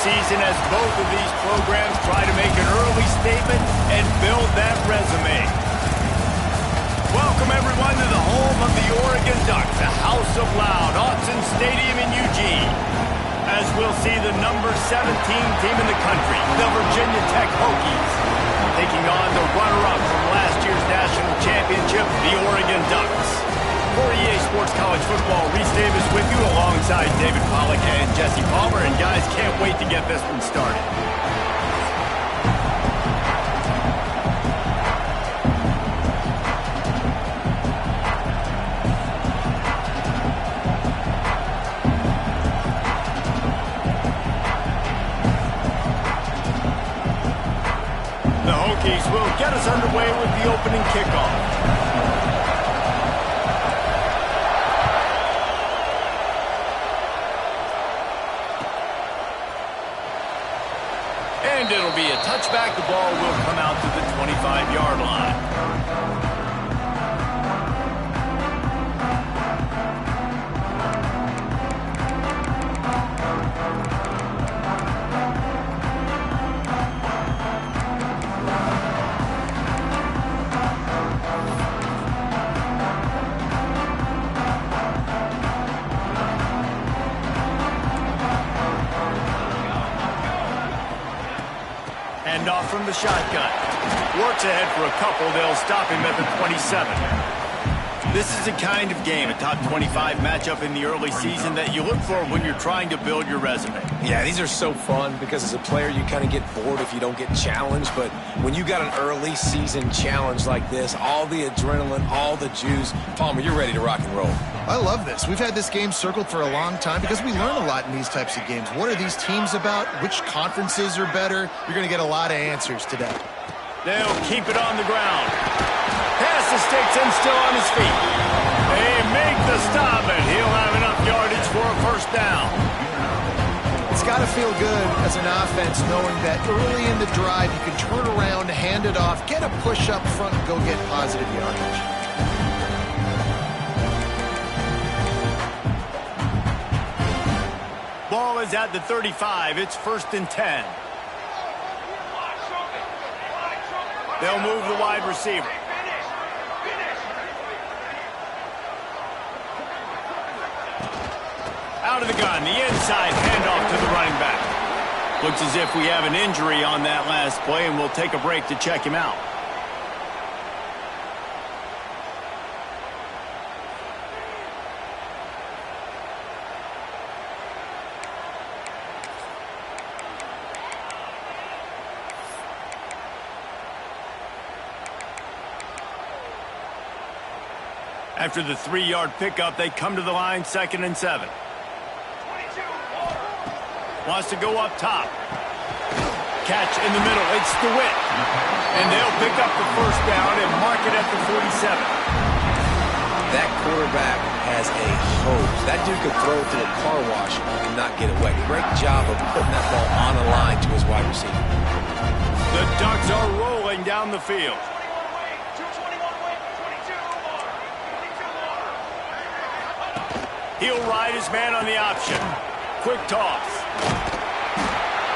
season as both of these programs try to make an early statement and build that resume. Welcome, everyone, to the home of the Oregon Ducks, the House of Loud, Autzen Stadium in Eugene. As we'll see the number 17 team in the country, the Virginia Tech Hokies, taking on the runner-up from last year's national championship, the Oregon Ducks. For EA Sports College Football, Reese Davis with you alongside David Pollack and Jesse Palmer. And guys, can't wait to get this one started. The Hokies will get us underway with the opening kickoff. And it'll be a touchback. The ball will come out to the 25-yard line. And off from the shotgun. Works ahead for a couple. They'll stop him at the 27. This is the kind of game, a top 25 matchup in the early season, that you look for when you're trying to build your resume. Yeah, these are so fun because as a player, you kind of get bored if you don't get challenged. But when you got an early season challenge like this, all the adrenaline, all the juice, Palmer, you're ready to rock and roll. I love this. We've had this game circled for a long time because we learn a lot in these types of games. What are these teams about? Which conferences are better? You're going to get a lot of answers today. They'll keep it on the ground. Pass the sticks and still on his feet. They make the stop, and he'll have enough yardage for a first down. It's got to feel good as an offense knowing that early in the drive you can turn around, hand it off, get a push up front, and go get positive yardage. Ball is at the 35. It's 1st and 10. They'll move the wide receiver. Out of the gun, the inside handoff to the running back. Looks as if we have an injury on that last play, and we'll take a break to check him out. After the 3-yard pickup, they come to the line, 2nd and 7. Wants to go up top. Catch in the middle. It's DeWitt. And they'll pick up the first down and mark it at the 47. That quarterback has a hose. That dude could throw it to a car wash and not get it wet. Great job of putting that ball on a line to his wide receiver. The Ducks are rolling down the field. He'll ride his man on the option. Quick toss.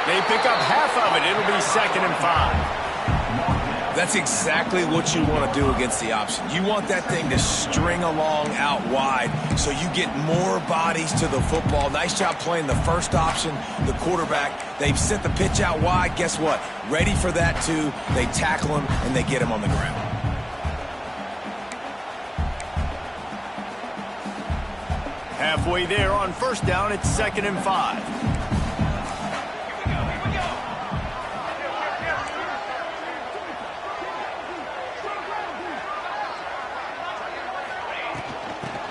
They pick up half of it. It'll be 2nd and 5. That's exactly what you want to do against the option. You want that thing to string along out wide so you get more bodies to the football. Nice job playing the first option, the quarterback. They've sent the pitch out wide. Guess what? Ready for that too. They tackle him and they get him on the ground. Halfway there on 1st down, it's 2nd and 5.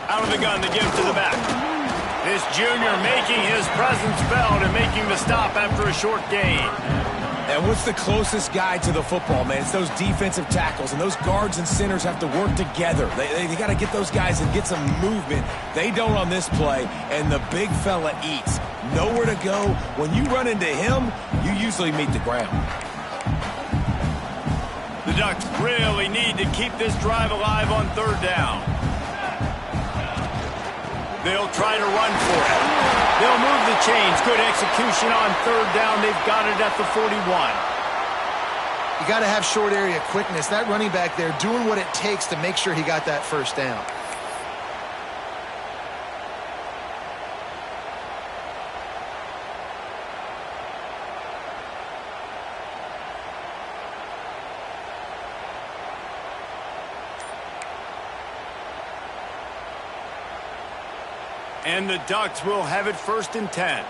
Out of the gun, the give to the back. This junior making his presence felt and making the stop after a short gain. And what's the closest guy to the football, man? It's those defensive tackles, and those guards and centers have to work together. They got to get those guys and get some movement. They don't on this play, and the big fella eats. Nowhere to go. When you run into him, you usually meet the ground. The Ducks really need to keep this drive alive on 3rd down. They'll try to run for it. They'll move the chains. Good execution on third down. They've got it at the 41. You got to have short area quickness. That running back there doing what it takes to make sure he got that first down. And the Ducks will have it 1st and 10.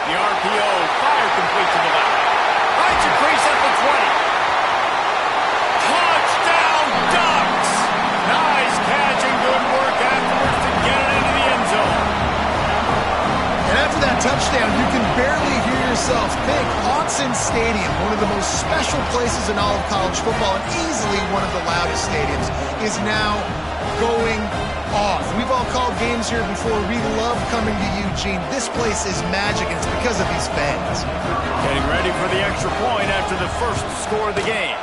The RPO, fire complete to the left. Right to crease at the 20. Touchdown, Ducks! Nice catch and good work afterwards to get it into the end zone. And after that touchdown, you can barely hear yourself think. Autzen Stadium, one of the most special places in all of college football and easily one of the loudest stadiums, is now going off. We've all called games here before. We love coming to Eugene. This place is magic, and it's because of these fans. Getting ready for the extra point after the first score of the game.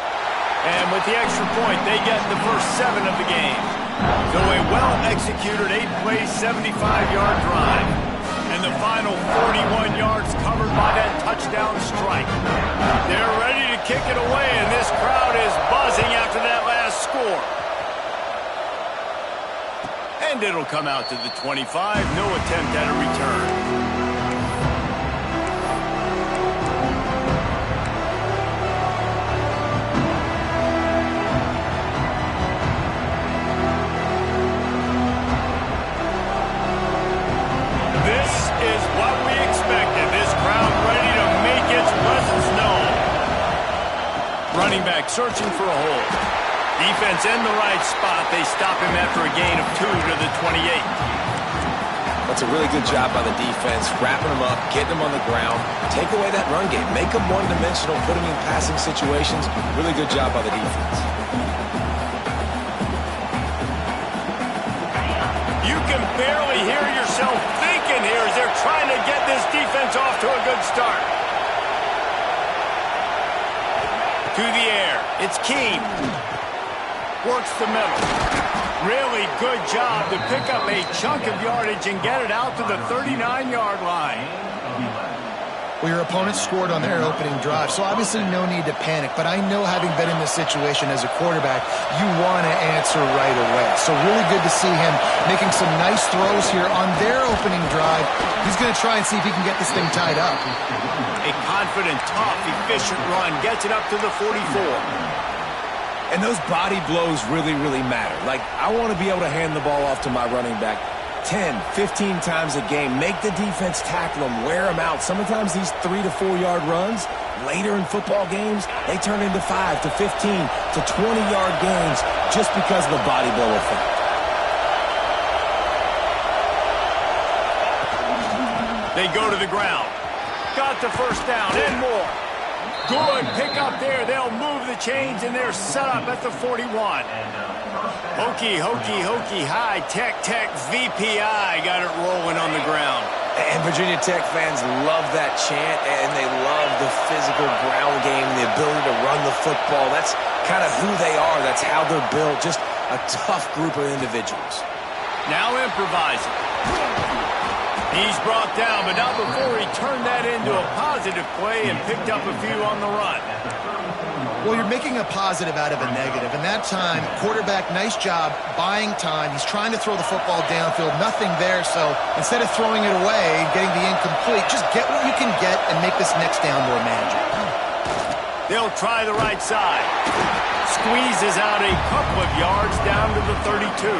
And with the extra point, they get the first 7 of the game. So a well-executed 8-play, 75-yard drive. And the final 41 yards covered by that touchdown strike. They're ready to kick it away, and this crowd is buzzing after that last score. And it'll come out to the 25. No attempt at a return. Running back searching for a hole. Defense in the right spot. They stop him after a gain of 2 to the 28. That's a really good job by the defense, wrapping him up, getting him on the ground. Take away that run game. Make him one-dimensional, put him in passing situations. Really good job by the defense. You can barely hear yourself thinking here as they're trying to get this defense off to a good start. To the air. It's Keene. Works the middle. Really good job to pick up a chunk of yardage and get it out to the 39-yard line. Well, your opponent scored on their opening drive, so obviously no need to panic. But I know, having been in this situation as a quarterback, you want to answer right away. So really good to see him making some nice throws here on their opening drive. He's going to try and see if he can get this thing tied up. A confident, tough, efficient run gets it up to the 44. And those body blows really, really matter. Like, I want to be able to hand the ball off to my running back 10, 15 times a game. Make the defense tackle them, wear them out. Sometimes these 3 to 4 yard runs, later in football games, they turn into 5 to 15 to 20-yard gains just because of the body blow effect. They go to the ground. Got the first down and more. Good pick up there. They'll move the chains, and they're set up at the 41. Hokey, hokey, hokey, high, tech, VPI got it rolling on the ground. And Virginia Tech fans love that chant, and they love the physical ground game, the ability to run the football. That's kind of who they are. That's how they're built. Just a tough group of individuals. Now improvising. He's brought down, but not before he turned that into a positive play and picked up a few on the run. Well, you're making a positive out of a negative. And that time, quarterback, nice job, buying time. He's trying to throw the football downfield. Nothing there, so instead of throwing it away and getting the incomplete, just get what you can get and make this next down more manageable. They'll try the right side. Squeezes out a couple of yards down to the 32.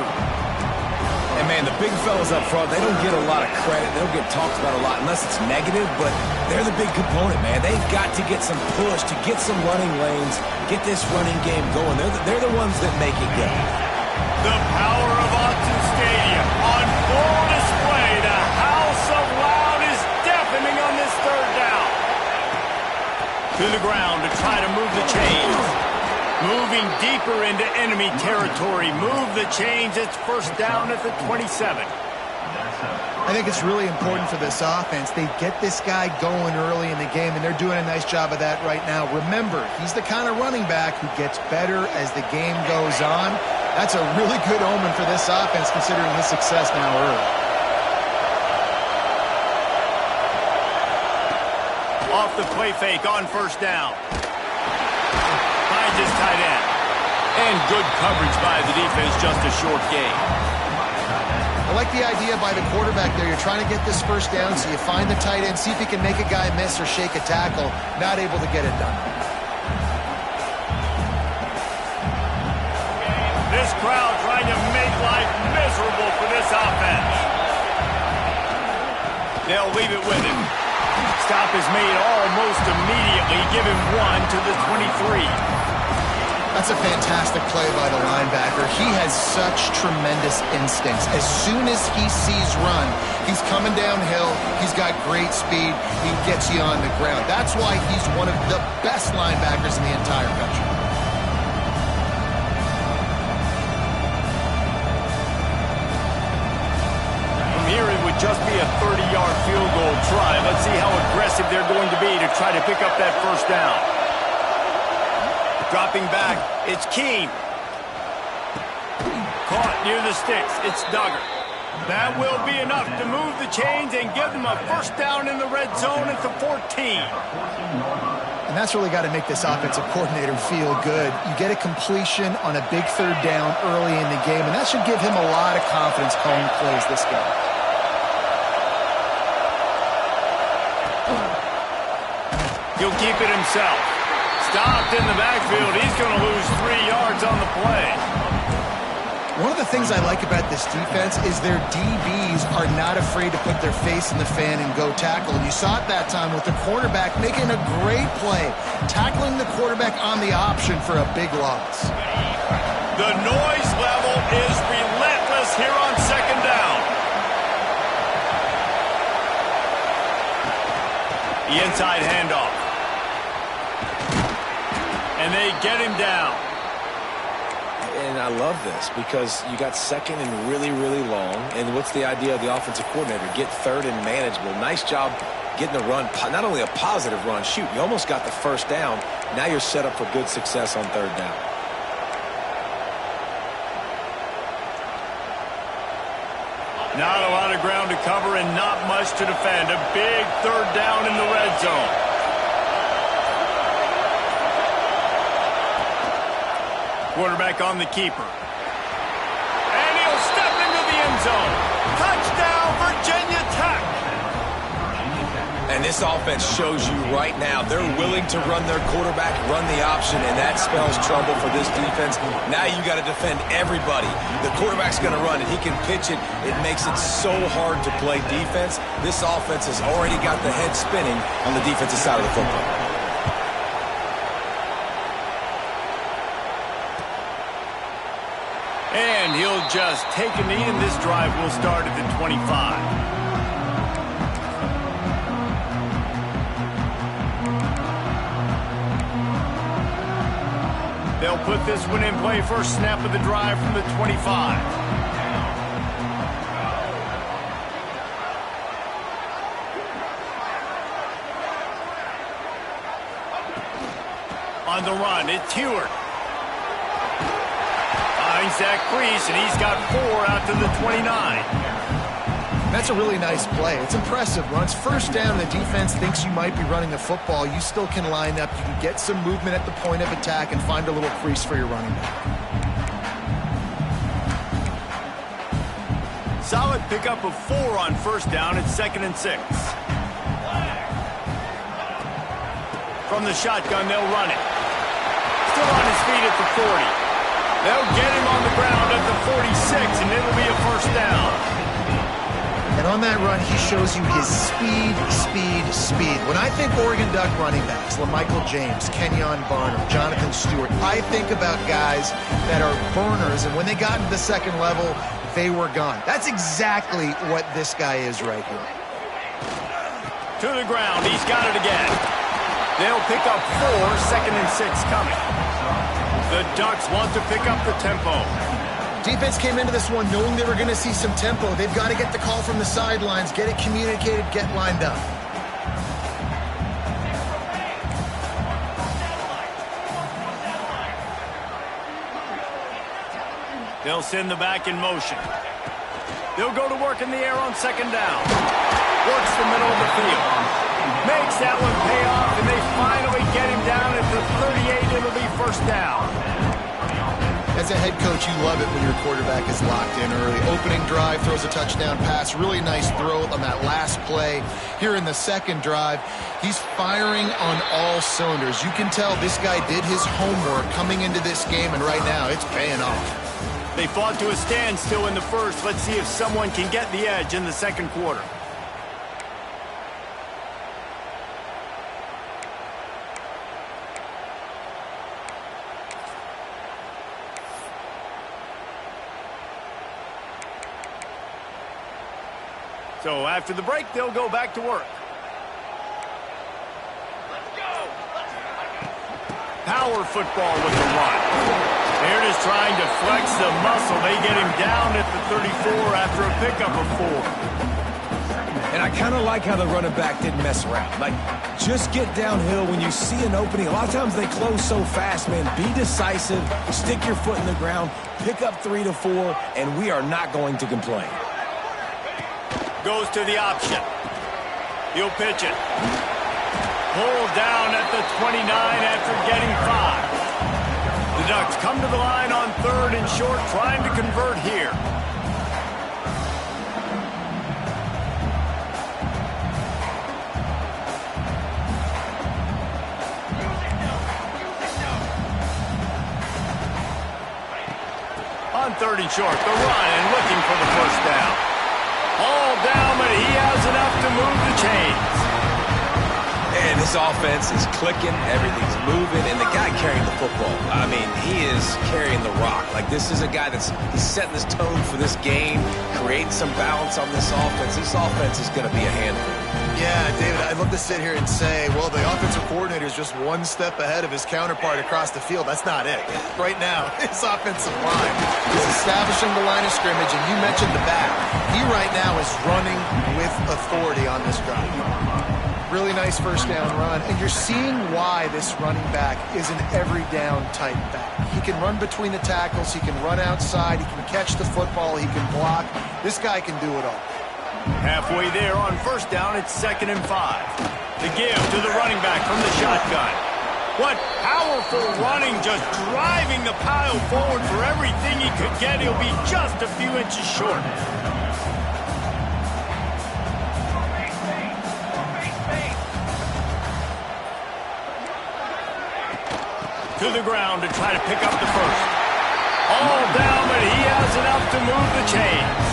And, man, the big fellas up front, they don't get a lot of credit. They don't get talked about a lot unless it's negative, but they're the big component, man. They've got to get some push, to get some running lanes, get this running game going. They're the ones that make it go. The power of Autzen Stadium on full display. The house of loud is deafening on this third down. To the ground to try to move the chains. Moving deeper into enemy territory. Move the chains. It's first down at the 27. I think it's really important for this offense. They get this guy going early in the game, and they're doing a nice job of that right now. Remember, he's the kind of running back who gets better as the game goes on. That's a really good omen for this offense, considering his success now early. Off the play fake on first down. Finds his tight end. And good coverage by the defense, just a short gain. I like the idea by the quarterback there. You're trying to get this first down, so you find the tight end, see if he can make a guy miss or shake a tackle. Not able to get it done. This crowd trying to make life miserable for this offense. They'll leave it with him. Stop is made almost immediately. Give him 1 to the 23. That's a fantastic play by the linebacker. He has such tremendous instincts. As soon as he sees run, he's coming downhill. He's got great speed. He gets you on the ground. That's why he's one of the best linebackers in the entire country. From here, it would just be a 30-yard field goal try. Let's see how aggressive they're going to be to try to pick up that first down. Dropping back, it's Keene. Caught near the sticks, it's Duggar. That will be enough to move the chains and give them a first down in the red zone at the 14. And that's really got to make this offensive coordinator feel good. You get a completion on a big third down early in the game, and that should give him a lot of confidence calling plays this game. He'll keep it himself. Stopped in the backfield. He's going to lose 3 yards on the play. One of the things I like about this defense is their DBs are not afraid to put their face in the fan and go tackle. And you saw it that time with the quarterback making a great play, tackling the quarterback on the option for a big loss. The noise level is relentless here on second down. The inside handoff. And they get him down. And I love this because you got second and really, really long. And what's the idea of the offensive coordinator? Get third and manageable. Nice job getting the run. Not only a positive run, shoot, you almost got the first down. Now you're set up for good success on third down. Not a lot of ground to cover and not much to defend. A big third down in the red zone. Quarterback on the keeper. And he'll step into the end zone. Touchdown, Virginia Tech. And this offense shows you right now they're willing to run their quarterback, run the option, and that spells trouble for this defense. Now you got to defend everybody. The quarterback's going to run it. He can pitch it. It makes it so hard to play defense. This offense has already got the head spinning on the defensive side of the football. And he'll just take a knee, and this drive will start at the 25. They'll put this one in play. First snap of the drive from the 25. On the run, it's Heward. Finds that crease, and he's got 4 out to the 29. That's a really nice play. It's impressive. Once first down, the defense thinks you might be running the football. You still can line up. You can get some movement at the point of attack and find a little crease for your running back. Solid pickup of 4 on first down. It's 2nd and 6. From the shotgun, they'll run it. Still on his feet at the 40. They'll get him on the ground at the 46, and it'll be a first down. And on that run, he shows you his speed. When I think Oregon Duck running backs, LaMichael James, Kenyon Barnum, Jonathan Stewart, I think about guys that are burners, and when they got into the second level, they were gone. That's exactly what this guy is right here. To the ground, he's got it again. They'll pick up 4, 2nd and 6 coming. The Ducks want to pick up the tempo. Defense came into this one knowing they were going to see some tempo. They've got to get the call from the sidelines, get it communicated, get lined up. They'll send the back in motion. They'll go to work in the air on second down. Works the middle of the field. Makes that one pay off, and they finally get him down at the 38. It'll be first down. As a head coach, you love it when your quarterback is locked in early. Opening drive, throws a touchdown pass. Really nice throw on that last play. Here in the second drive, he's firing on all cylinders. You can tell this guy did his homework coming into this game, and right now it's paying off. They fought to a standstill in the first. Let's see if someone can get the edge in the second quarter. So after the break, they'll go back to work. Power football with the run. They're just trying to flex the muscle. They get him down at the 34 after a pickup of 4. And I kind of like how the running back didn't mess around. Like, just get downhill when you see an opening. A lot of times they close so fast, man. Be decisive, stick your foot in the ground, pick up 3 to 4, and we are not going to complain. Goes to the option. He'll pitch it. Pulled down at the 29 after getting 5. The Ducks come to the line on third and short, trying to convert here. On third and short, the run and looking for the first down. All down, but he has enough to move the chains. And this offense is clicking, everything's moving, and the guy carrying the football, I mean, he is carrying the rock. Like, this is a guy he's setting this tone for this game, creating some balance on this offense. This offense is going to be a handful. Yeah, David, I'd love to sit here and say, well, the offensive coordinator is just one step ahead of his counterpart across the field. That's not it. Right now, his offensive line is establishing the line of scrimmage, and you mentioned the back. He right now is running with authority on this drive. Really nice first down run, and you're seeing why this running back is an every down type back. He can run between the tackles, he can run outside, he can catch the football, he can block. This guy can do it all. Halfway there on first down, it's 2nd and 5. The give to the running back from the shotgun. What powerful running, just driving the pile forward for everything he could get. He'll be just a few inches short. To the ground to try to pick up the first. All down, but he has enough to move the chains.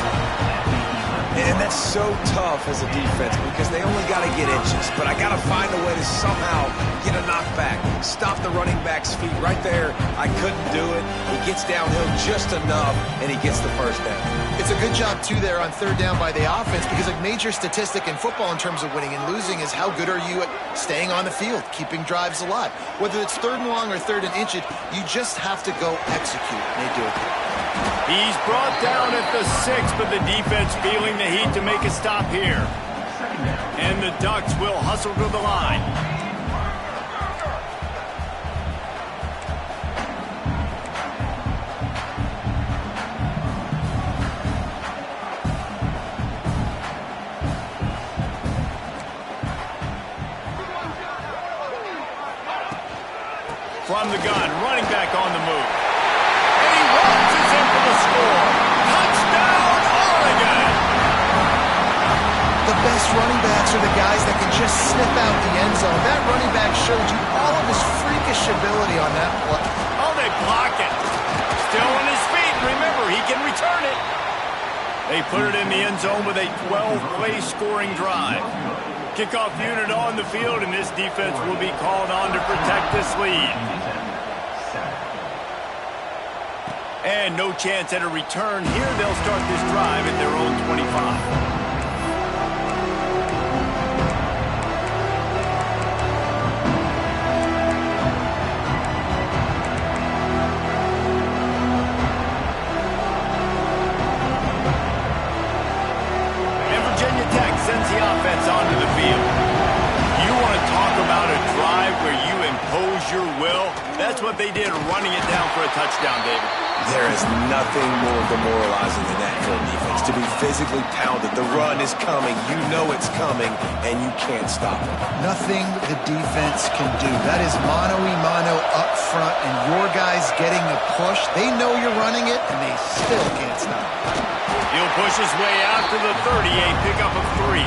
And that's so tough as a defense because they only got to get inches. But I got to find a way to somehow get a knockback, stop the running back's feet right there. I couldn't do it. He gets downhill just enough, and he gets the first down. It's a good job, too, there on third down by the offense because a major statistic in football in terms of winning and losing is how good are you at staying on the field, keeping drives alive. Whether it's third and long or third and inches, you just have to go execute, and they do it. He's brought down at the 6, but the defense feeling the heat to make a stop here. And the Ducks will hustle to the line. From the gun, running back on the move. And he launches in for the score. Touchdown, Oregon! The best running backs are the guys that can just snip out the end zone. That running back showed you all of his freakish ability on that play. Oh, they block it. Still on his feet. Remember, he can return it. They put it in the end zone with a 12-play scoring drive. Kickoff unit on the field, and this defense will be called on to protect this lead. And no chance at a return here. They'll start this drive at their own 25. Sends the offense onto the field. You want to talk about a drive where you impose your will? That's what what they did running it down for a touchdown, David. There is nothing more demoralizing than that for a defense. To be physically pounded. The run is coming. You know it's coming, and you can't stop it. Nothing the defense can do. That is mano-a-mano up front, and your guys getting a push. They know you're running it, and they still can't stop it. He'll push his way out to the 30, a pickup of 3.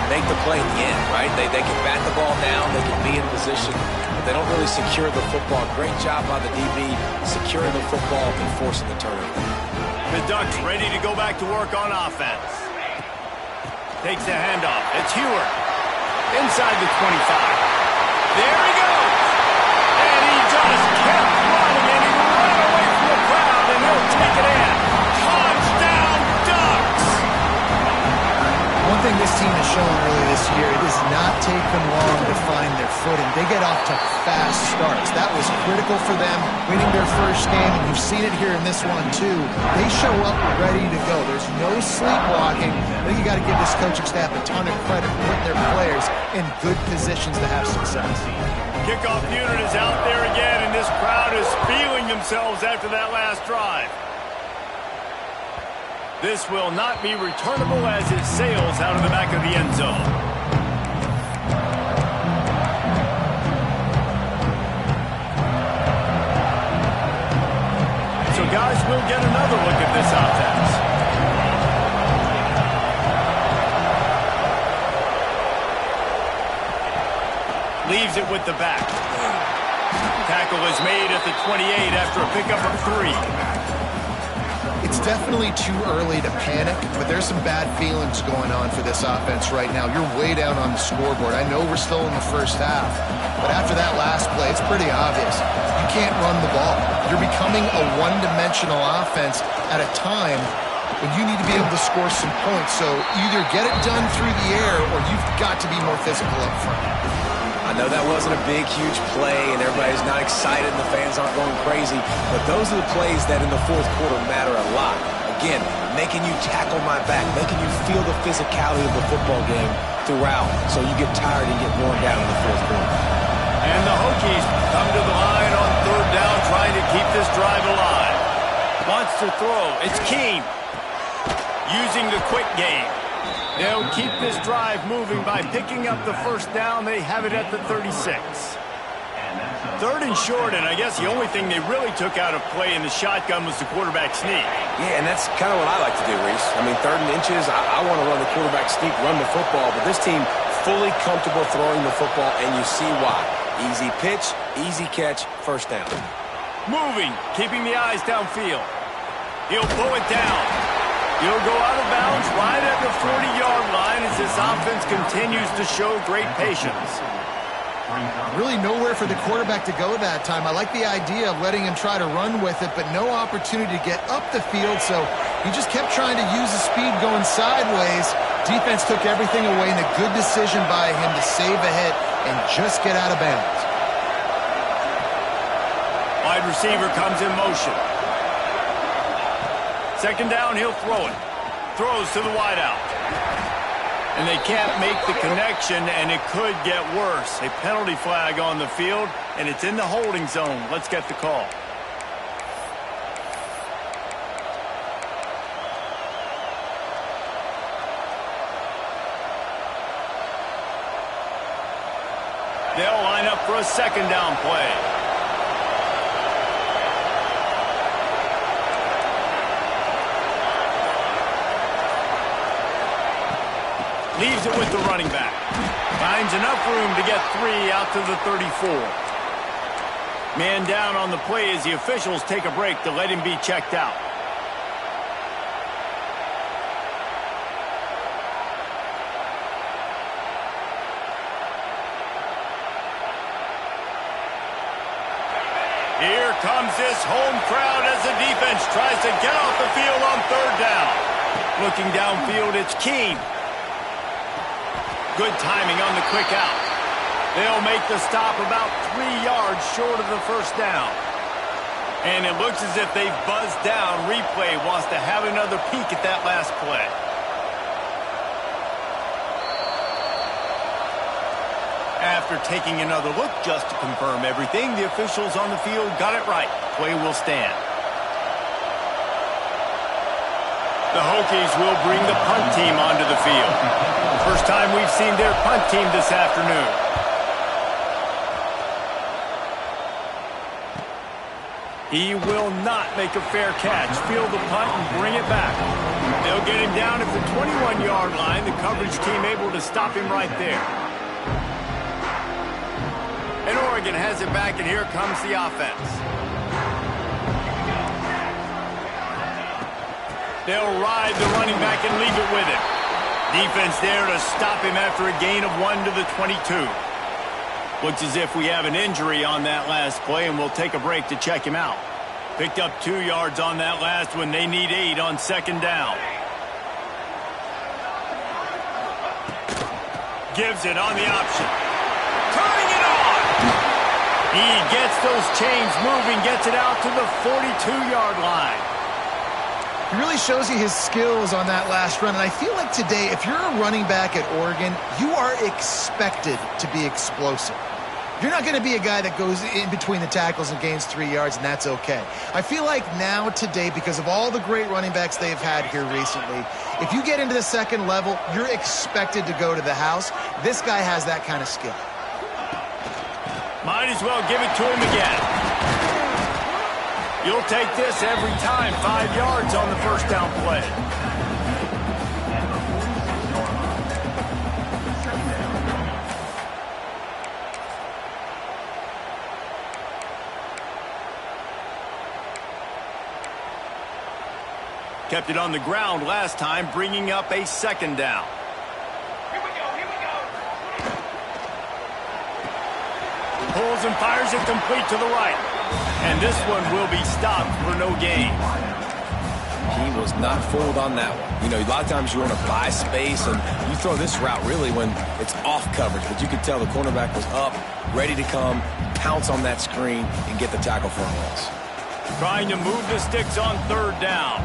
Make the play in the end, right? They can bat the ball down, they can be in position, but they don't really secure the football. Great job by the DB securing the football and forcing the turnover. The Ducks ready to go back to work on offense. Takes the handoff. It's Heward. Inside the 25. There he goes! And he just kept running, and he ran away from the crowd, and he'll take it in. Touchdown, Ducks! One thing this team has shown early this year, it does not take them long to find their footing. They get off to fast starts. That was critical for them, winning their first game, and you've seen it here in this one too. They show up ready to go. There's no sleepwalking. I think you got to give this coaching staff a ton of credit for putting their players in good positions to have success. Kickoff unit is out there again, and this crowd is feeling themselves after that last drive. This will not be returnable as it sails out of the back of the end zone. So, guys, we'll get another look at this offense. Leaves it with the back. Tackle is made at the 28 after a pickup of 3. It's definitely too early to panic, but there's some bad feelings going on for this offense right now. You're way down on the scoreboard. I know we're still in the first half, but after that last play, it's pretty obvious. You can't run the ball. You're becoming a one-dimensional offense at a time when you need to be able to score some points. So either get it done through the air or you've got to be more physical up front. I know that wasn't a big, huge play, and everybody's not excited, and the fans aren't going crazy, but those are the plays that in the fourth quarter matter a lot. Again, making you tackle my back, making you feel the physicality of the football game throughout, so you get tired and get worn down in the fourth quarter. And the Hokies come to the line on third down, trying to keep this drive alive. Wants to throw. It's Keene using the quick game. They'll keep this drive moving by picking up the first down. They have it at the 36. Third and short, and I guess the only thing they really took out of play in the shotgun was the quarterback sneak. Yeah, and that's kind of what I like to do, Reese. I mean, 3rd and inches, I want to run the quarterback sneak, run the football, but this team fully comfortable throwing the football, and you see why. Easy pitch, easy catch, first down. Moving, keeping the eyes downfield. He'll pull it down. He'll go out of bounds right at the 40-yard line as this offense continues to show great patience. Really nowhere for the quarterback to go that time. I like the idea of letting him try to run with it, but no opportunity to get up the field, so he just kept trying to use the speed going sideways. Defense took everything away, and a good decision by him to save a hit and just get out of bounds. Wide receiver comes in motion. Second down, he'll throw it. Throws to the wideout. And they can't make the connection, and it could get worse. A penalty flag on the field, and it's in the holding zone. Let's get the call. They'll line up for a second down play. Leaves it with the running back. Finds enough room to get 3 out to the 34. Man down on the play as the officials take a break to let him be checked out. Here comes this home crowd as the defense tries to get off the field on third down. Looking downfield, it's Keene. Good timing on the quick out. They'll make the stop about 3 yards short of the first down. And it looks as if they've buzzed down. Replay wants to have another peek at that last play. After taking another look just to confirm everything, the officials on the field got it right. Play will stand. The Hokies will bring the punt team onto the field. First time we've seen their punt team this afternoon. He will not make a fair catch. Field the punt and bring it back. They'll get him down at the 21-yard line. The coverage team able to stop him right there. And Oregon has it back, and here comes the offense. They'll ride the running back and leave it with him. Defense there to stop him after a gain of 1 to the 22. Looks as if we have an injury on that last play, and we'll take a break to check him out. Picked up 2 yards on that last one. They need 8 on second down. Gives it on the option. Turning it on! He gets those chains moving, gets it out to the 42-yard line. He really shows you his skills on that last run. And I feel like today, if you're a running back at Oregon, you are expected to be explosive. You're not going to be a guy that goes in between the tackles and gains 3 yards, and that's okay. I feel like now today, because of all the great running backs they've had here recently, if you get into the second level, you're expected to go to the house. This guy has that kind of skill. Might as well give it to him again. You'll take this every time. 5 yards on the first down play. Kept it on the ground last time, bringing up a second down. Here we go. Pulls and fires it complete to the right. And this one will be stopped for no gain. He was not fooled on that one. You know, a lot of times you want to buy space, and you throw this route really when it's off coverage. But you could tell the cornerback was up, ready to come, pounce on that screen, and get the tackle for a loss. Trying to move the sticks on third down.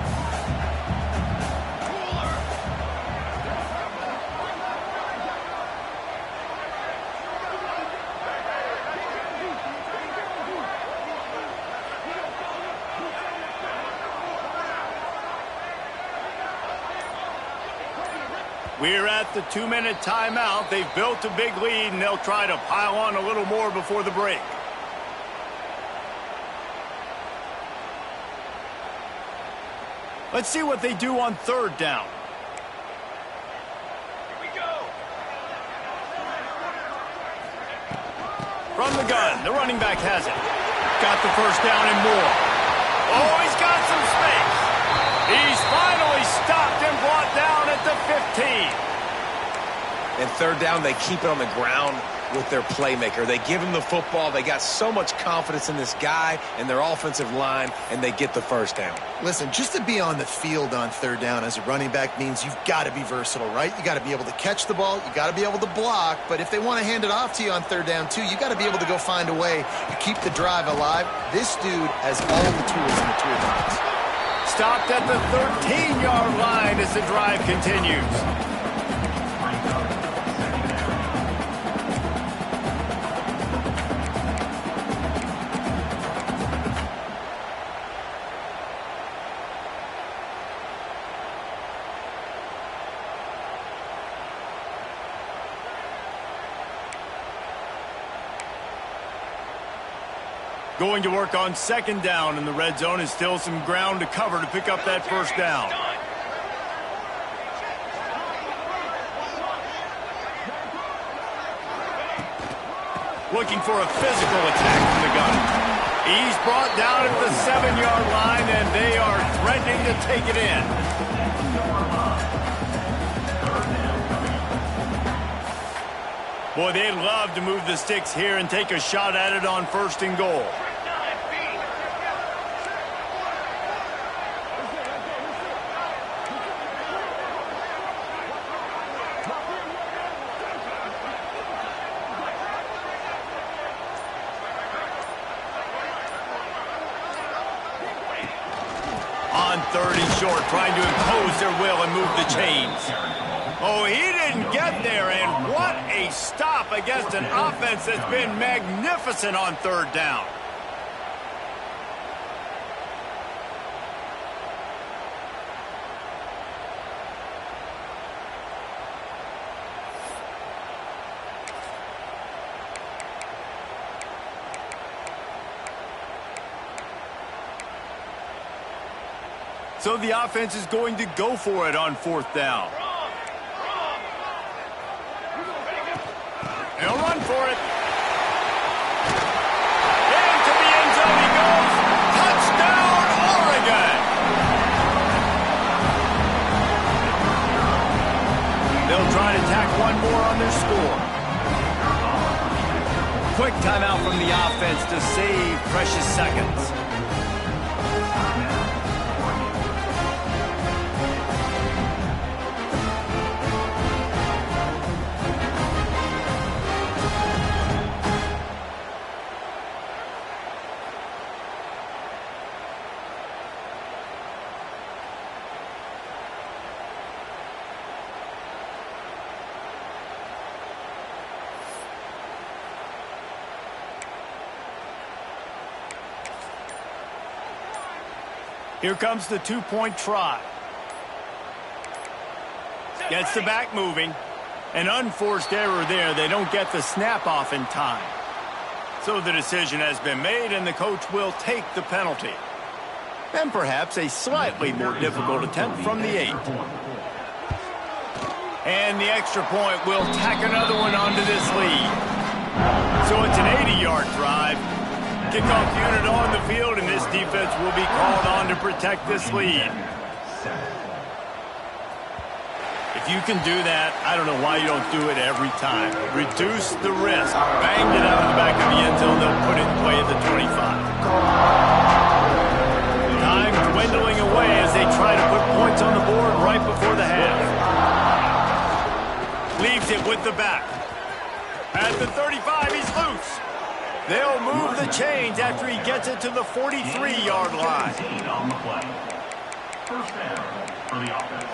We're at the 2-minute timeout. They've built a big lead, and they'll try to pile on a little more before the break. Let's see what they do on third down. Here we go. From the gun, the running back has it. Got the first down and more. Oh, he's got some space. He's finally stopped and brought down at the 15. And third down, they keep it on the ground with their playmaker. They give him the football. They got so much confidence in this guy and their offensive line, and they get the first down. Listen, just to be on the field on third down as a running back means you've got to be versatile, right? You got to be able to catch the ball. You got to be able to block. But if they want to hand it off to you on third down, too, you got to be able to go find a way to keep the drive alive. This dude has all the tools in the toolbox. Stopped at the 13-yard line as the drive continues. Going to work on second down in the red zone, is still some ground to cover to pick up that first down. Looking for a physical attack from the gun. He's brought down at the 7-yard line, and they are threatening to take it in. Boy, they'd love to move the sticks here and take a shot at it on first and goal. On 3rd and short, trying to impose their will and move the chains. Oh, he didn't get there, and what a stop against an offense that's been magnificent on 3rd down. So the offense is going to go for it on 4th down. He'll run for it. Into the end zone he goes. Touchdown, Oregon. They'll try to tack one more on their score. Quick timeout from the offense to save precious seconds. Here comes the 2-point try. Gets the back moving. An unforced error there. They don't get the snap off in time. So the decision has been made, and the coach will take the penalty. And perhaps a slightly more difficult attempt from the 8. And the extra point will tack another one onto this lead. So it's an 80-yard drive. Kickoff unit on the field, and this defense will be called on to protect this lead. If you can do that, I don't know why you don't do it every time. Reduce the risk. Banged it out of the back of the end zone. They'll put it in play at the 25. Time dwindling away as they try to put points on the board right before the half. Leaves it with the back. At the 35, he's loose. They'll move the chains after he gets it to the 43-yard line. On the play. First down for the offense.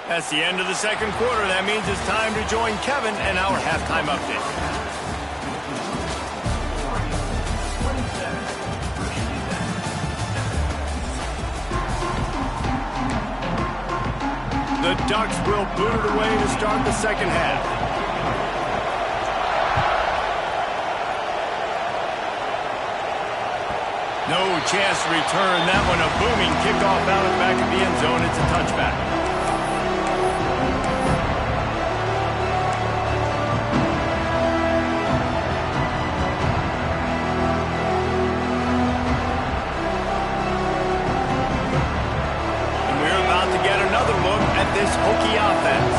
That's the end of the second quarter. That means it's time to join Kevin and our halftime update. The Ducks will boot it away to start the second half. No chance to return that one. A booming kickoff out of the back of the end zone. It's a touchback. This hokey offense.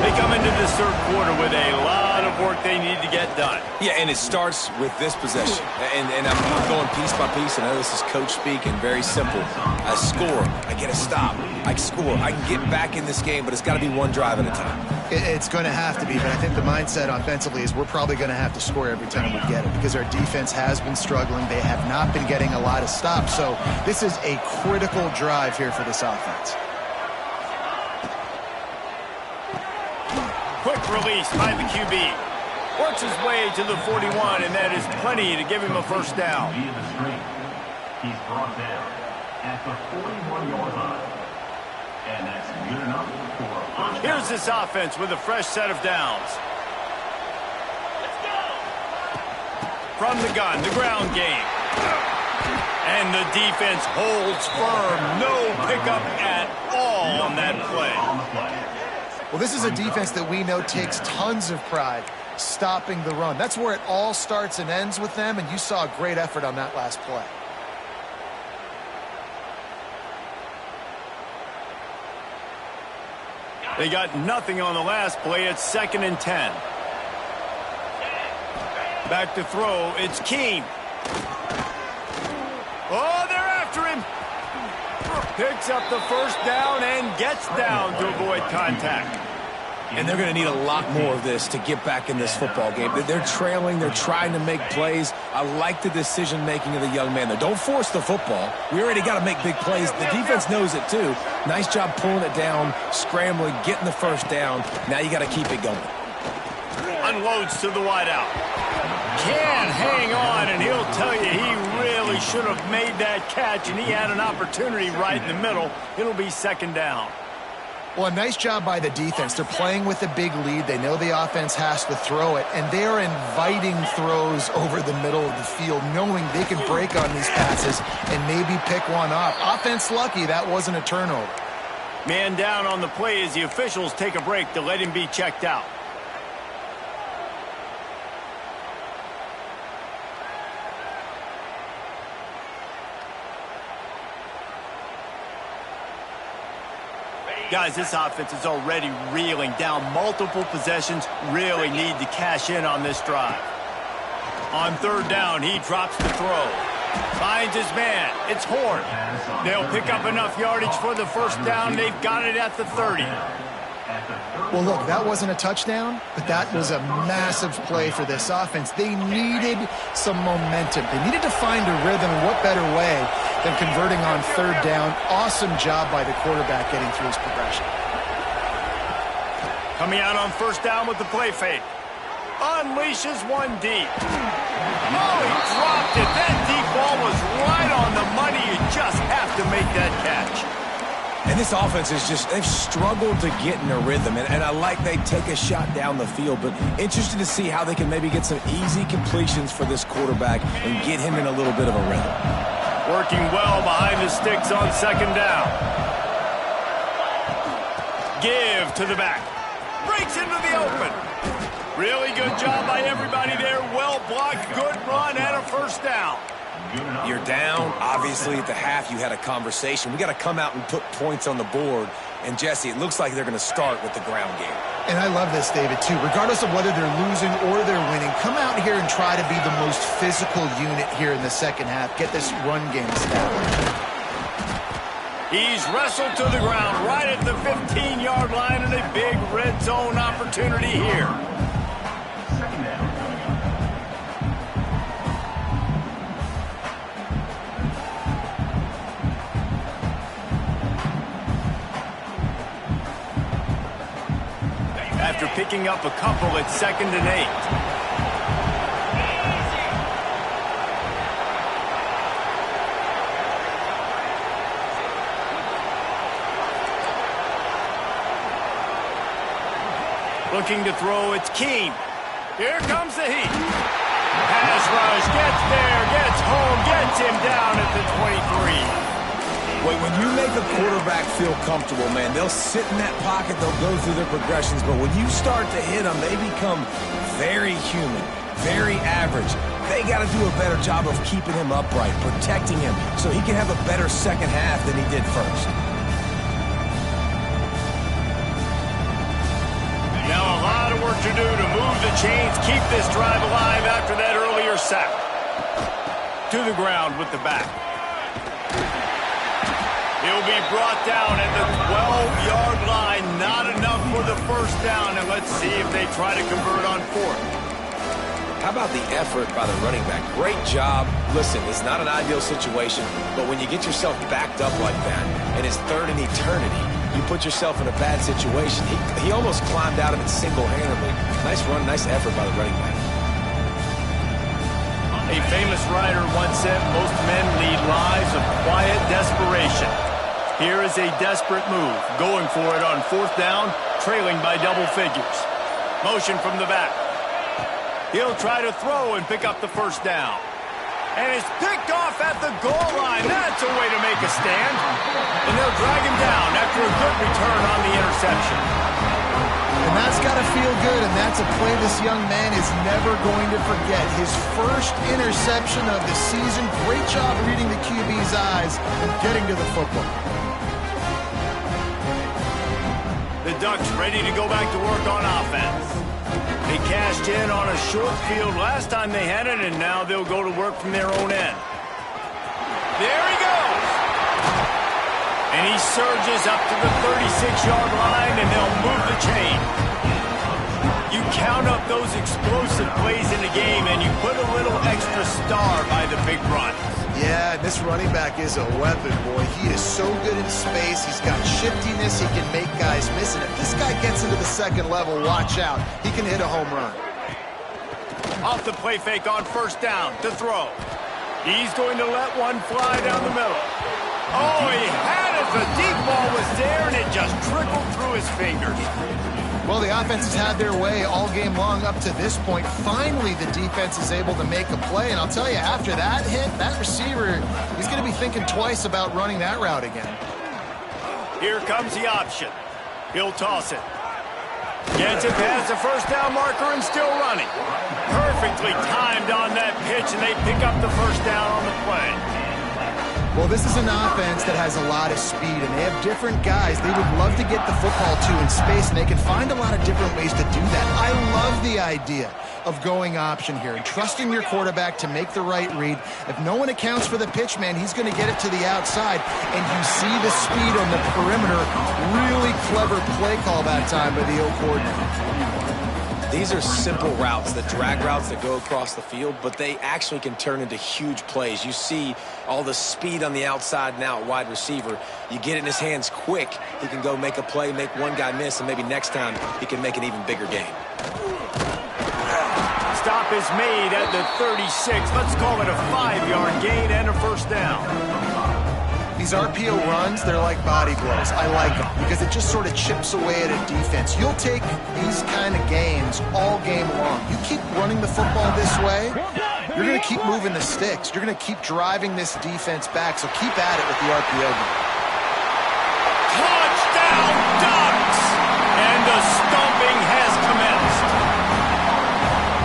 They come into this third quarter with a lot of work they need to get done. Yeah, and it starts with this possession. And I'm going piece by piece. I know this is coach speak and very simple. I score. I get a stop. I score. I can get back in this game, but it's got to be one drive at a time. It's going to have to be, but I think the mindset offensively is we're probably going to have to score every time we get it because our defense has been struggling. They have not been getting a lot of stops. So this is a critical drive here for this offense. Quick release by the QB. Works his way to the 41, and that is plenty to give him a first down. He's brought down at the 41-yard line. And that's good enough for a first down. Here's this offense with a fresh set of downs. Let's go! From the gun, the ground game. And the defense holds firm. No pickup at all on that play. Well, this is a defense that we know takes tons of pride stopping the run. That's where it all starts and ends with them, and you saw a great effort on that last play. They got nothing on the last play. It's 2nd and 10. Back to throw. It's Keene. Oh, they're after him. Picks up the first down and gets down to avoid contact. And they're going to need a lot more of this to get back in this football game. They're trailing. They're trying to make plays. I like the decision-making of the young man there. Don't force the football. We already got to make big plays. The defense knows it, too. Nice job pulling it down, scrambling, getting the first down. Now you got to keep it going. Unloads to the wideout. Can hang on, and he'll tell you he really should have made that catch, and he had an opportunity right in the middle. It'll be second down. Well, a nice job by the defense. They're playing with a big lead. They know the offense has to throw it, and they are inviting throws over the middle of the field, knowing they can break on these passes and maybe pick one off. Offense lucky that wasn't a turnover. Man down on the play as the officials take a break to let him be checked out. Guys, this offense is already reeling down multiple possessions. Really need to cash in on this drive. On third down, he drops the throw. Finds his man. It's Horn. They'll pick up enough yardage for the first down. They've got it at the 30. Well, look, that wasn't a touchdown, but that was a massive play for this offense. They needed some momentum. They needed to find a rhythm, and what better way than converting on third down. Awesome job by the quarterback getting through his progression. Coming out on first down with the play fake. Unleashes one deep. Oh, he dropped it. That deep ball was right on the money. You just have to make that catch. And this offense is just, they've struggled to get in a rhythm. And I like they take a shot down the field, but interested to see how they can maybe get some easy completions for this quarterback and get him in a little bit of a rhythm. Working well behind the sticks on second down. Give to the back. Breaks into the open. Really good job by everybody there. Well blocked, good run, and a first down. You're down. Obviously, at the half, you had a conversation. We got to come out and put points on the board. And, Jesse, it looks like they're going to start with the ground game. And I love this, David, too. Regardless of whether they're losing or they're winning, come out here and try to be the most physical unit here in the second half. Get this run game established. He's wrestled to the ground right at the 15-yard line, and a big red zone opportunity here. After picking up a couple at 2nd and 8. Looking to throw, it's Keene. Here comes the heat. Pass rush, gets there, gets home, gets him down at the 23. Wait, when you make a quarterback feel comfortable, man, they'll sit in that pocket, they'll go through their progressions, but when you start to hit them, they become very human, very average. They got to do a better job of keeping him upright, protecting him, so he can have a better second half than he did first. Now a lot of work to do to move the chains, keep this drive alive after that earlier sack. To the ground with the back. He'll be brought down at the 12-yard line. Not enough for the first down, and let's see if they try to convert on fourth. How about the effort by the running back? Great job. Listen, it's not an ideal situation, but when you get yourself backed up like that, and it's third in eternity, you put yourself in a bad situation. He almost climbed out of it single-handedly. Nice run, nice effort by the running back. A famous writer once said, most men lead lives of quiet desperation. Here is a desperate move, going for it on fourth down, trailing by double figures. Motion from the back. He'll try to throw and pick up the first down. And it's picked off at the goal line. That's a way to make a stand. And they'll drag him down after a good return on the interception. And that's got to feel good, and that's a play this young man is never going to forget. His first interception of the season. Great job reading the QB's eyes and getting to the football. The Ducks ready to go back to work on offense. They cashed in on a short field last time they had it, and now they'll go to work from their own end. There he goes! And he surges up to the 36-yard line, and they'll move the chain. You count up those explosive plays in the game, and you put a little extra star by the big runs. Yeah, this running back is a weapon, boy. He is so good in space. He's got shiftiness. He can make guys miss. And if this guy gets into the second level, watch out. He can hit a home run. Off the play fake on first down to throw. He's going to let one fly down the middle. Oh, he had it. The deep ball was there, and it just trickled through his fingers. Well, the offense has had their way all game long up to this point. Finally, the defense is able to make a play. And I'll tell you, after that hit, that receiver, he's going to be thinking twice about running that route again. Here comes the option. He'll toss it. Gets it past the first down marker and still running. Perfectly timed on that pitch, and they pick up the first down on the play. Well, this is an offense that has a lot of speed, and they have different guys they would love to get the football to in space, and they can find a lot of different ways to do that. I love the idea of going option here and trusting your quarterback to make the right read. If no one accounts for the pitch, man, he's going to get it to the outside, and you see the speed on the perimeter. Really clever play call that time by the O coordinator. These are simple routes, the drag routes that go across the field, but they actually can turn into huge plays. You see all the speed on the outside now at wide receiver. You get it in his hands quick, he can go make a play, make one guy miss, and maybe next time he can make an even bigger game. Stop is made at the 36. Let's call it a 5-yard gain and a first down. These RPO runs, they're like body blows. I like them because it just sort of chips away at a defense. You'll take these kind of games all game long. You keep running the football this way, you're going to keep moving the sticks. You're going to keep driving this defense back, so keep at it with the RPO game. Touchdown Ducks! And the stomping has commenced.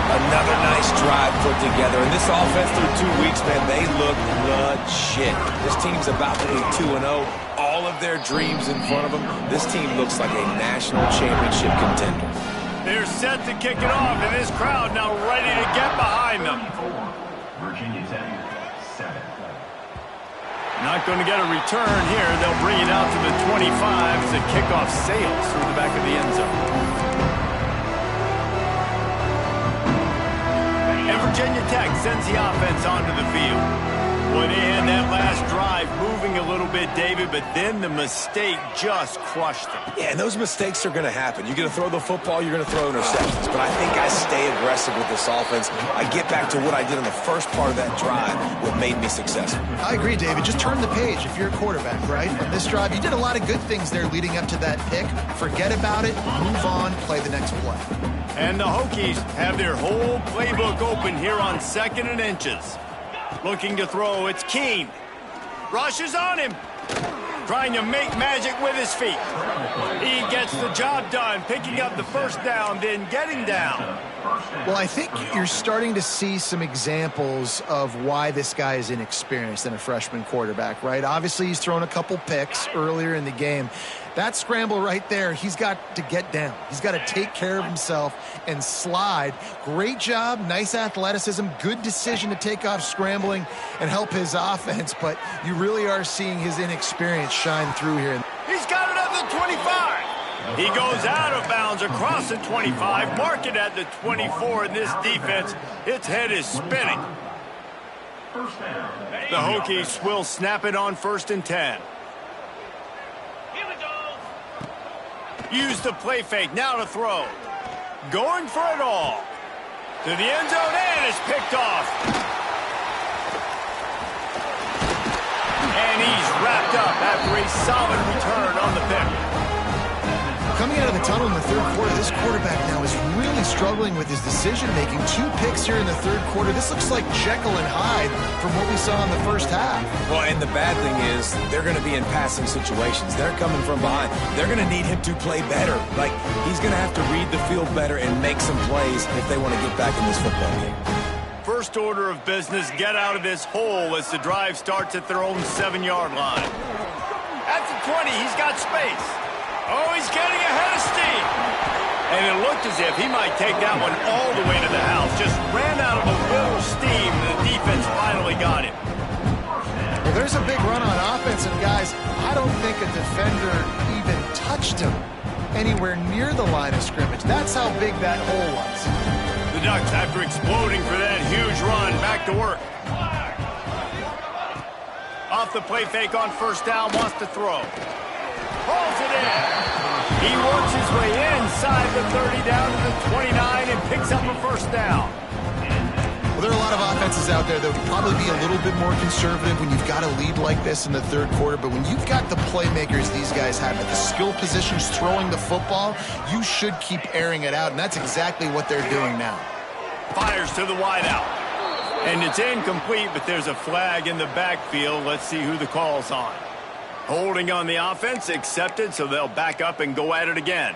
Another nice drive put together. And this offense through 2 weeks, man, they look legit. This team's about to be 2-0. All of their dreams in front of them. This team looks like a national championship contender. They're set to kick it off, and this crowd now ready to get behind them. Virginia Tech, 7. Not going to get a return here. They'll bring it out to the 25 as the kickoff sails through the back of the end zone. And Virginia Tech sends the offense onto the field. Boy, they had that last drive moving a little bit, David, but then the mistake just crushed them. Yeah, and those mistakes are going to happen. You're going to throw the football, you're going to throw interceptions. But I think I stay aggressive with this offense. I get back to what I did in the first part of that drive, what made me successful. I agree, David. Just turn the page if you're a quarterback, right? On this drive, you did a lot of good things there leading up to that pick. Forget about it, move on, play the next play. And the Hokies have their whole playbook open here on 2nd and inches. Looking to throw, it's Keene. Rushes on him. Trying to make magic with his feet. He gets the job done, picking up the first down, then getting down. Well, I think you're starting to see some examples of why this guy is inexperienced in a freshman quarterback, right? Obviously, he's thrown a couple picks earlier in the game. That scramble right there, he's got to get down. He's got to take care of himself and slide. Great job, nice athleticism, good decision to take off scrambling and help his offense, but you really are seeing his inexperience shine through here. He's got it at the 25. He goes out of bounds across the 25, mark it at the 24, and this defense, its head is spinning. The Hokies will snap it on 1st and 10. Use the play fake, now to throw. Going for it all. To the end zone, and it's picked off. And he's wrapped up after a solid return on the pick. Coming out of the tunnel in the third quarter, this quarterback now is really struggling with his decision-making. 2 picks here in the third quarter. This looks like Jekyll and Hyde from what we saw in the first half. Well, and the bad thing is they're going to be in passing situations. They're coming from behind. They're going to need him to play better. Like, he's going to have to read the field better and make some plays if they want to get back in this football game. First order of business, get out of this hole as the drive starts at their own 7-yard line. At the 20, he's got space. Oh, he's getting ahead of steam. And it looked as if he might take that one all the way to the house. Just ran out of a little steam, and the defense finally got him. Well, there's a big run on offense, and guys, I don't think a defender even touched him. anywhere near the line of scrimmage. That's how big that hole was. The Ducks, after exploding for that huge run, back to work. Off the play fake on first down, wants to throw. Pulls it in. He works his way inside the 30 down to the 29 and picks up a first down. Well, there are a lot of offenses out there that would probably be a little bit more conservative when you've got a lead like this in the third quarter. But when you've got the playmakers these guys have at the skill positions throwing the football, you should keep airing it out. And that's exactly what they're doing now. Fires to the wideout. And it's incomplete, but there's a flag in the backfield. Let's see who the call's on. Holding on the offense, accepted, so they'll back up and go at it again.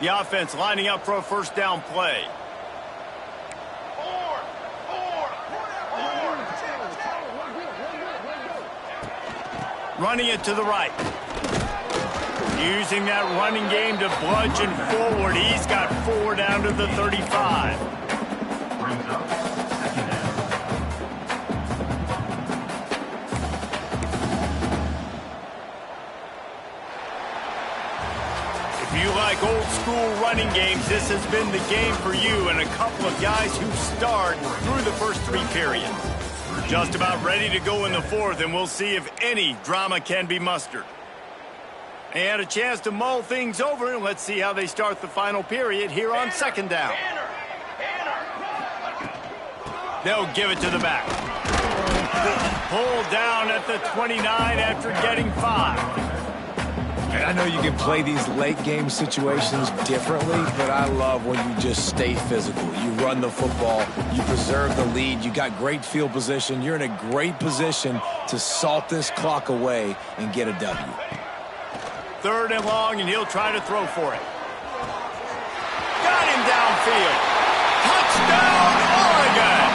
The offense lining up for a first down play. Running it to the right. Using that running game to bludgeon forward. He's got 4 down to the 35. Brings up second down. If you like old school running games, this has been the game for you and a couple of guys who starred through the first 3 periods. Just about ready to go in the 4th, and we'll see if any drama can be mustered. They had a chance to mull things over, and let's see how they start the final period here on second down. They'll give it to the back. Pulled down at the 29 after getting 5. And I know you can play these late game situations differently, but I love when you just stay physical. You run the football, you preserve the lead, you got great field position, you're in a great position to salt this clock away and get a W. 3rd and long, and he'll try to throw for it. Got him downfield. Touchdown, Oregon!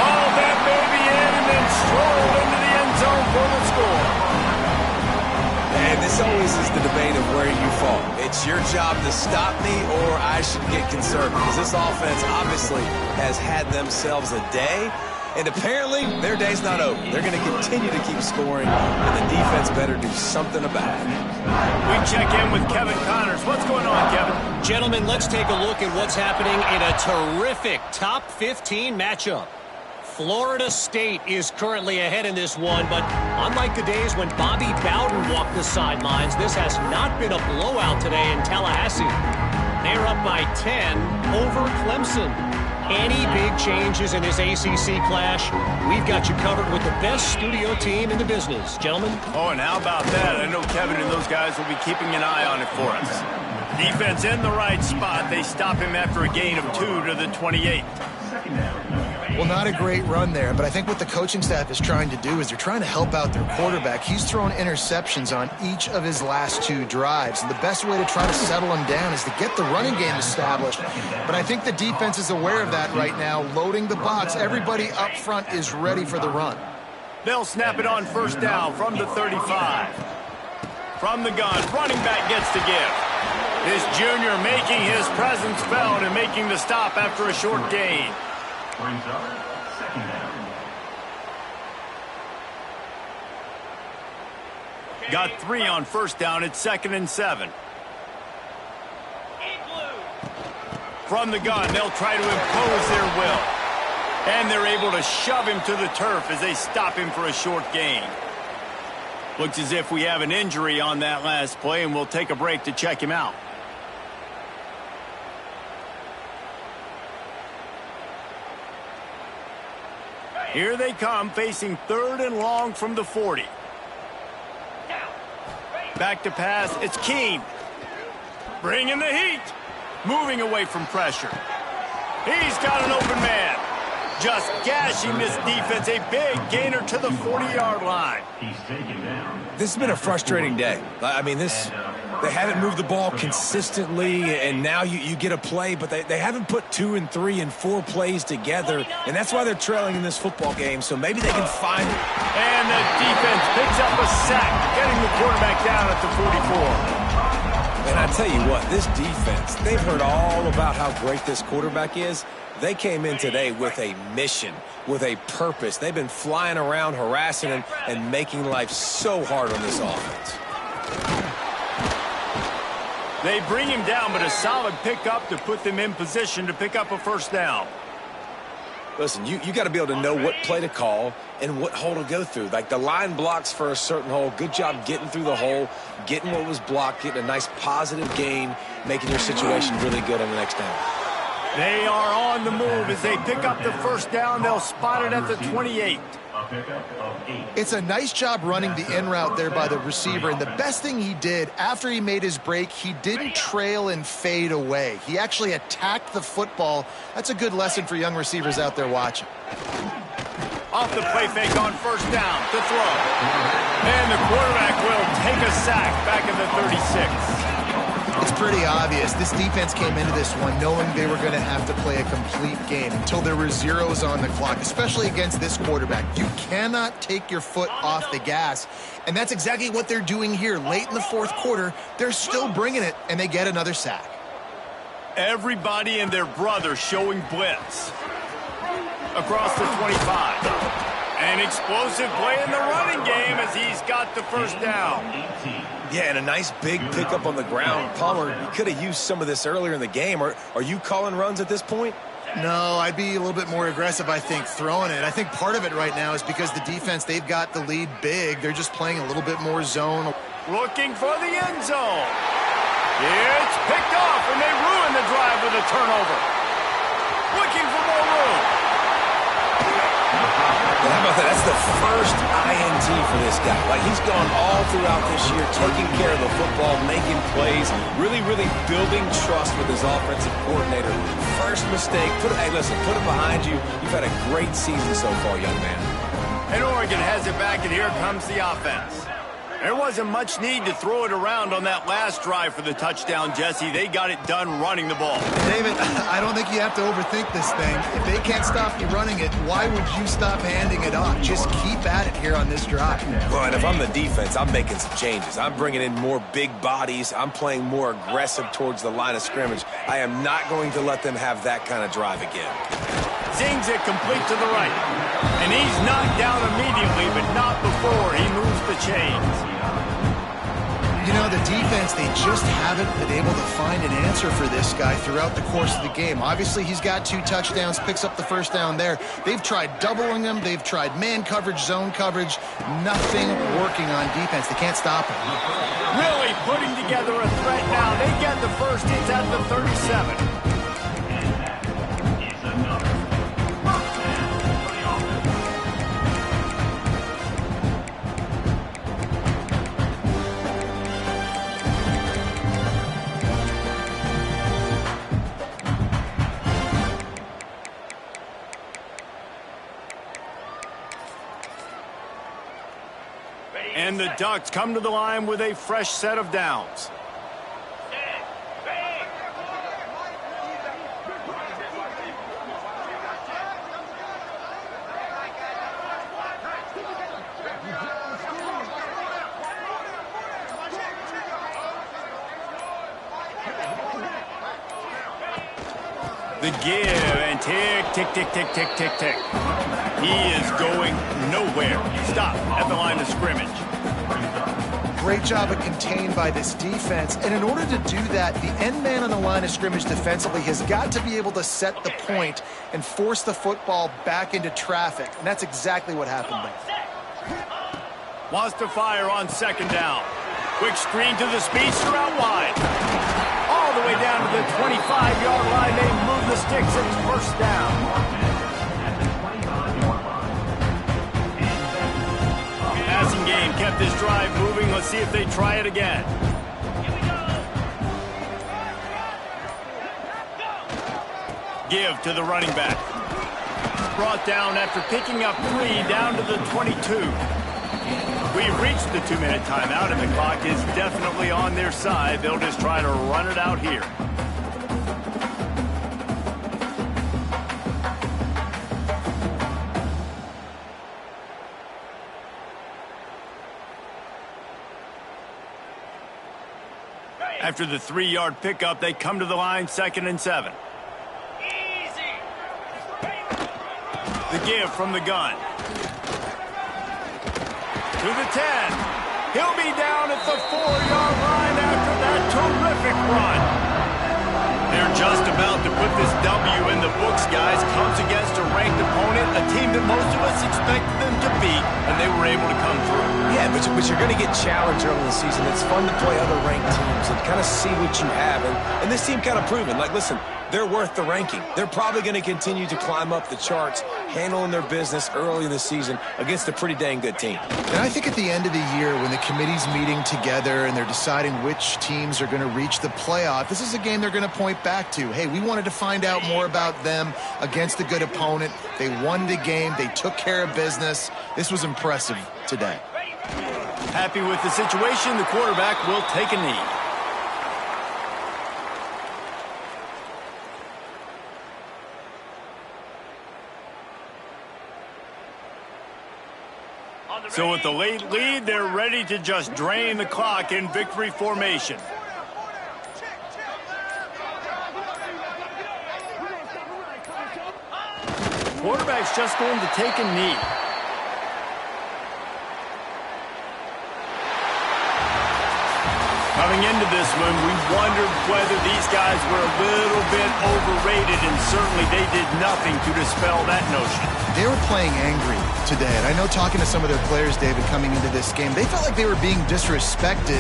All that baby in and then strolled into the end zone for the score. And this always is the debate of where you fall. It's your job to stop me or I should get concerned, because this offense obviously has had themselves a day. And apparently, their day's not over. They're going to continue to keep scoring, and the defense better do something about it. We check in with Kevin Connors. What's going on, Kevin? Gentlemen, let's take a look at what's happening in a terrific top 15 matchup. Florida State is currently ahead in this one, but unlike the days when Bobby Bowden walked the sidelines, this has not been a blowout today in Tallahassee. They're up by 10 over Clemson. Any big changes in this ACC clash, we've got you covered with the best studio team in the business. Gentlemen? Oh, and how about that? I know Kevin and those guys will be keeping an eye on it for us. Defense in the right spot. They stop him after a gain of 2 to the 28. Well, not a great run there, but I think what the coaching staff is trying to do is they're trying to help out their quarterback. He's thrown interceptions on each of his last 2 drives, and the best way to try to settle him down is to get the running game established. But I think the defense is aware of that right now, loading the box. Everybody up front is ready for the run. They'll snap it on first down from the 35. From the gun, running back gets to give. This junior making his presence felt and making the stop after a short gain. Brings up second down. Got 3 on first down. It's 2nd and 7. From the gun, they'll try to impose their will. And they're able to shove him to the turf as they stop him for a short gain. Looks as if we have an injury on that last play, and we'll take a break to check him out. Here they come, facing 3rd and long from the 40. Back to pass, it's Keene. Bringing the heat. Moving away from pressure. He's got an open man. Just gashing this defense. A big gainer to the 40-yard line. He's taken down. This has been a frustrating day. I mean, they haven't moved the ball consistently, and now you get a play, but they haven't put 2 and 3 and 4 plays together, and that's why they're trailing in this football game, so maybe they can find it. And the defense picks up a sack, getting the quarterback down at the 44. And I tell you what, this defense, they've heard all about how great this quarterback is. They came in today with a mission, with a purpose. They've been flying around, harassing him, and making life so hard on this offense. They bring him down, but a solid pickup to put them in position to pick up a first down. Listen, you got to be able to know what play to call and what hole to go through. Like the line blocks for a certain hole. Good job getting through the hole, getting what was blocked, getting a nice positive gain, making your situation really good on the next down. They are on the move as they pick up the first down. They'll spot it at the 28. It's a nice job running the in route there by the receiver, and the best thing he did after he made his break, he didn't trail and fade away. He actually attacked the football. That's a good lesson for young receivers out there watching. Off the play fake on first down to throw. And the quarterback will take a sack back at the 36. It's pretty obvious. This defense came into this one knowing they were going to have to play a complete game until there were zeros on the clock, especially against this quarterback. You cannot take your foot off the gas, and that's exactly what they're doing here. Late in the fourth quarter, they're still bringing it, and they get another sack. Everybody and their brother showing blitz. Across the 25. An explosive play in the running game as he's got the first down. Yeah, and a nice big pickup on the ground. Palmer, you could have used some of this earlier in the game. Are you calling runs at this point? No, I'd be a little bit more aggressive, I think, throwing it. I think part of it right now is because the defense, they've got the lead big. They're just playing a little bit more zone. Looking for the end zone. It's picked off, and they ruin the drive with a turnover. Looking for more room. Well, how about that? That's the first INT for this guy. Like, he's gone all throughout this year, taking care of the football, making plays, really building trust with his offensive coordinator. First mistake, hey, listen, put it behind you. You've had a great season so far, young man. And Oregon has it back, and here comes the offense. There wasn't much need to throw it around on that last drive for the touchdown, Jesse. They got it done running the ball. David, I don't think you have to overthink this thing. If they can't stop you running it, why would you stop handing it off? Just keep at it here on this drive. Well, and if I'm the defense, I'm making some changes. I'm bringing in more big bodies. I'm playing more aggressive towards the line of scrimmage. I am not going to let them have that kind of drive again. Zings it complete to the right. And he's knocked down immediately, but not before he moves the chains. You know, the defense, they just haven't been able to find an answer for this guy throughout the course of the game. Obviously, he's got 2 touchdowns, picks up the first down there. They've tried doubling him. They've tried man coverage, zone coverage. Nothing working on defense. They can't stop him. Really putting together a threat now. They get the first. It's at the 37. And the Ducks come to the line with a fresh set of downs. The give and tick, tick, tick, tick, tick, tick, tick. He is going nowhere. Stop at the line of scrimmage. Great job of contained by this defense. And in order to do that, the end man on the line of scrimmage defensively has got to be able to set the point and force the football back into traffic. And that's exactly what happened there. Wants to fire on second down. Quick screen to the speedster out wide. All the way down to the 25-yard line. They move the sticks. It's first down. Passing game kept this drive moving. Let's see if they try it again. Give to the running back. Brought down after picking up 3 down to the 22. We've reached the 2-minute timeout, and the clock is definitely on their side. They'll just try to run it out here. After the 3-yard pickup, they come to the line 2nd and 7. Easy. The give from the gun. To the 10. He'll be down at the 4-yard line after that terrific run. They're just about to put this W in the books, guys. Comes against a ranked opponent, a team that most of us expected them to beat, and they were able to come through. Yeah, but you're going to get challenged early in the season. It's fun to play other ranked teams and kind of see what you have. And this team kind of proven, like, listen, they're worth the ranking. They're probably going to continue to climb up the charts, handling their business early in the season against a pretty dang good team. And I think at the end of the year, when the committee's meeting together and they're deciding which teams are going to reach the playoff, this is a game they're going to point back to. Hey, we wanted to find out more about them against a good opponent. They won the game. They took care of business. This was impressive today. Happy with the situation, the quarterback will take a knee. So with the late lead, they're ready to just drain the clock in victory formation. Quarterback's just going to take a knee. Coming into this one, we wondered whether these guys were a little bit overrated, and certainly they did nothing to dispel that notion. They were playing angry today, and I know talking to some of their players, David, coming into this game, they felt like they were being disrespected.